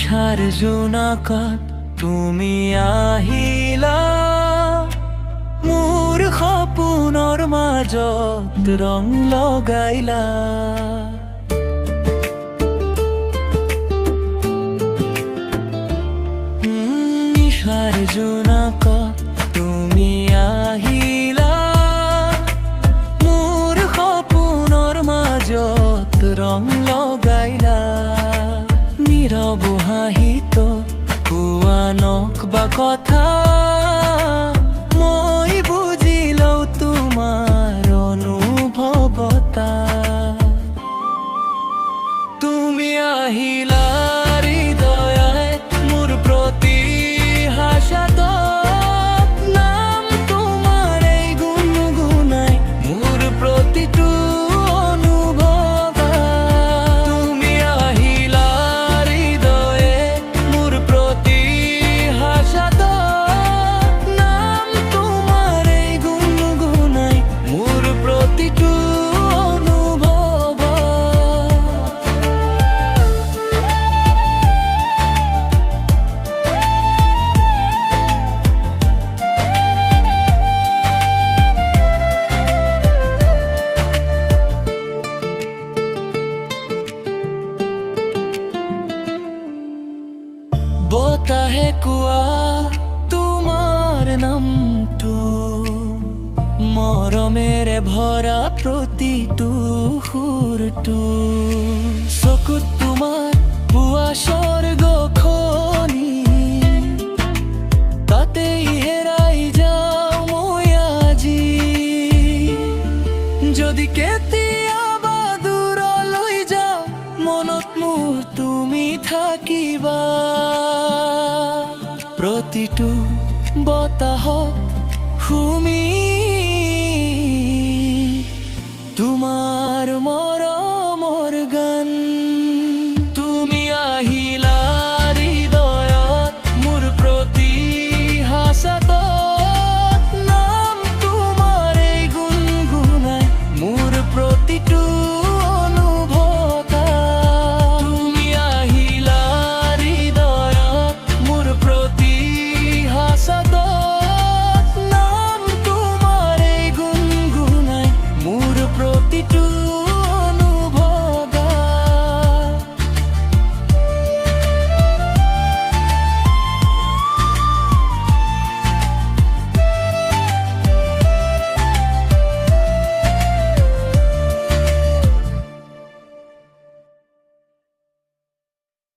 নিশাৰ জোনাকত তুমি আহিলা, মোৰ সপোনৰ মাজত ৰং লগাইলা। নিশাৰ জোনাকত তুমি আহিলা, মোৰ সপোনৰ মাজত ৰং লগাইলা। নীৰৱ হাঁহিত কোৱা নকবা কথা, মই বুজিলও তোমাৰ অনুভৱতা। তুমি আহিলা হৃদয়ে মোৰ প্ৰতি হাসাত, নাম তোমাৰ এই গুণগুণাই মোৰ প্ৰতিটো অনুভৱ। তুমি আহিলা হৃদয়ে মোৰ প্ৰতি হাসাত, নাম তোমাৰ এই গুণগুণাই মোৰ প্ৰতিটো অনুভৱ। বতাহে কোৱা তোমাৰ নামটো, মৰমেৰে ভৰা প্ৰতিটো সুৰটো। চকুত তোমাৰ পুৱা স্বৰ্গখনি, তাতেই হেৰাই যাওঁ মই আজি। যদি কেতিয়াবা দূৰলৈ যাওঁ, মনত মোৰ তুমি থাকিবা। প্ৰতিটো বতাহত সুমি